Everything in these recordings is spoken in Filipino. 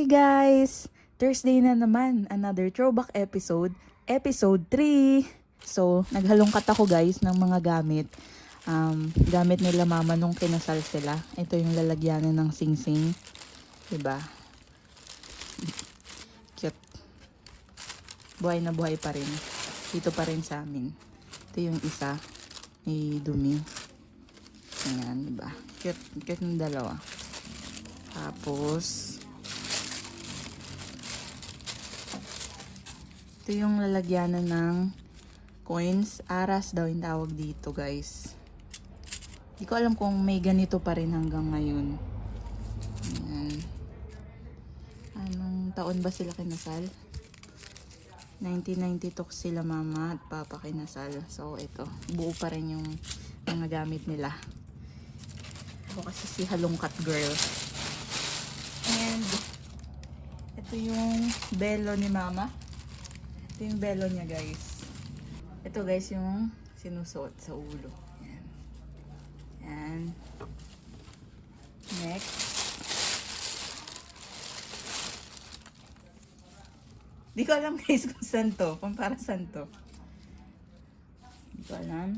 guys! Thursday na naman, another throwback episode, episode 3. So, naghalongkat ako guys ng mga gamit. Gamit nila mama nung kinasal sila. Ito yung lalagyanan ng sing-sing. Diba? Cute. Buhay na buhay pa rin. Dito pa rin sa amin. Ito yung isa. May dumi. Ayan, diba? Cute. Cute ng dalawa. Tapos, ito yung lalagyanan ng coins. Aras daw yung tawag dito, guys. Hindi ko alam kung may ganito pa rin hanggang ngayon. Ayan. Anong taon ba sila kinasal? 1992 sila mama at papa kinasal. So, ito. Buo pa rin yung mga gamit nila. Ako kasi si halongkat girl. And, ito yung belo ni mama. Ito yung belo niya, guys. Ito, guys, yung sinusuot sa ulo. Ayan. Ayan. Next. Di ko alam, guys, kung saan to. Kung para saan to. Di ko alam.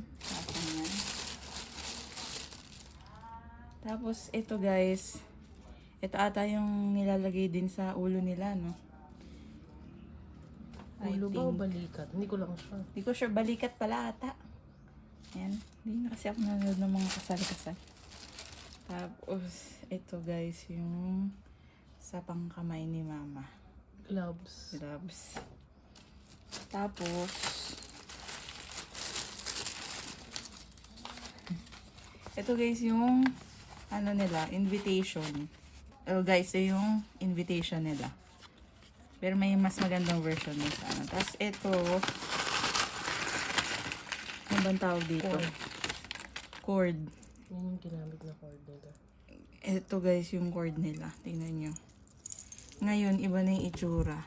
Tapos, ito, guys. Ito ata yung nilalagay din sa ulo nila, no? Ulo ba o balikat? Hindi ko lang sure. Hindi ko sure. Balikat pala ata. Ayan. Hindi na kasi ako nanonood ng mga kasal-kasal. Tapos, ito guys, yung sa pangkamay ni mama. Gloves. Gloves. Tapos, ito guys, yung ano nila, invitation. Oh guys, ito yung invitation nila. Pero may mas magandang version nito. Tapos ito, ano bang tawag dito? Cord. Yan yung ginamit na cord nito. Ito guys, yung cord nila. Tingnan nyo. Ngayon, iba na yung itsura.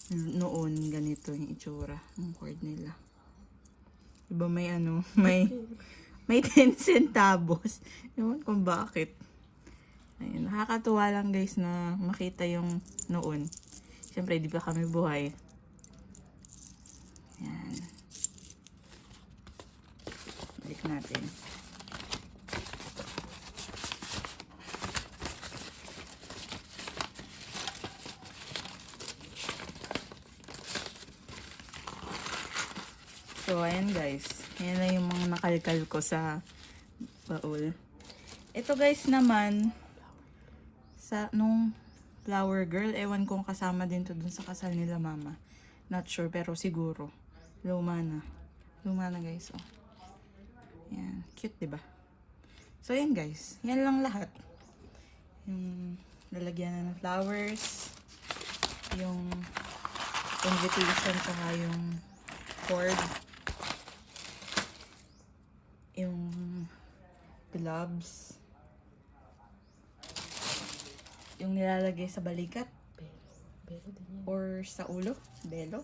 Noon, ganito yung itsura. Yung cord nila. Iba may ano, may 10 centavos. Ewan kung bakit. Ayun, nakakatuwa lang guys na makita yung noon. Siyempre, di pa kami buhay. Ayan. Balik natin. So, ayan guys. Ayan na yung mga nakalkal ko sa baul. Ito guys naman, sa nung flower girl, ewan kong kasama din to dun sa kasal nila mama. Not sure, pero siguro. Luma na. Luma na guys, oh. Yan. Cute, diba? So, yan guys. Yan lang lahat. Yung lalagyan na ng flowers. Yung invitation, saka yung cord. Yung gloves. Yung nilalagay sa balikat. Belo din yan. Or sa ulo. Belo.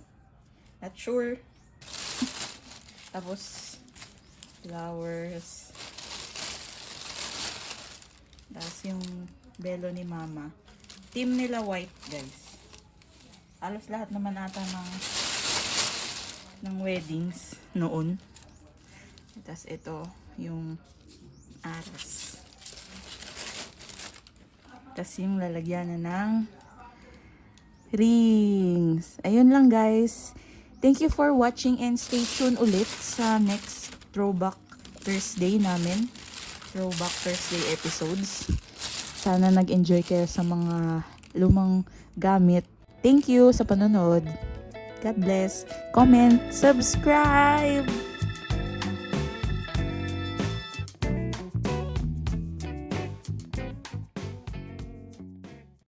Not sure. Tapos, flowers. Tapos yung belo ni mama. Team nila white, guys. Halos lahat naman ata ng weddings noon. Tapos ito, yung aras. Tapos yung lalagyan na ng rings. Ayun lang guys. Thank you for watching and stay tuned ulit sa next Throwback Thursday namin. Throwback Thursday episodes. Sana nag-enjoy kayo sa mga lumang gamit. Thank you sa panonood. God bless. Comment, subscribe!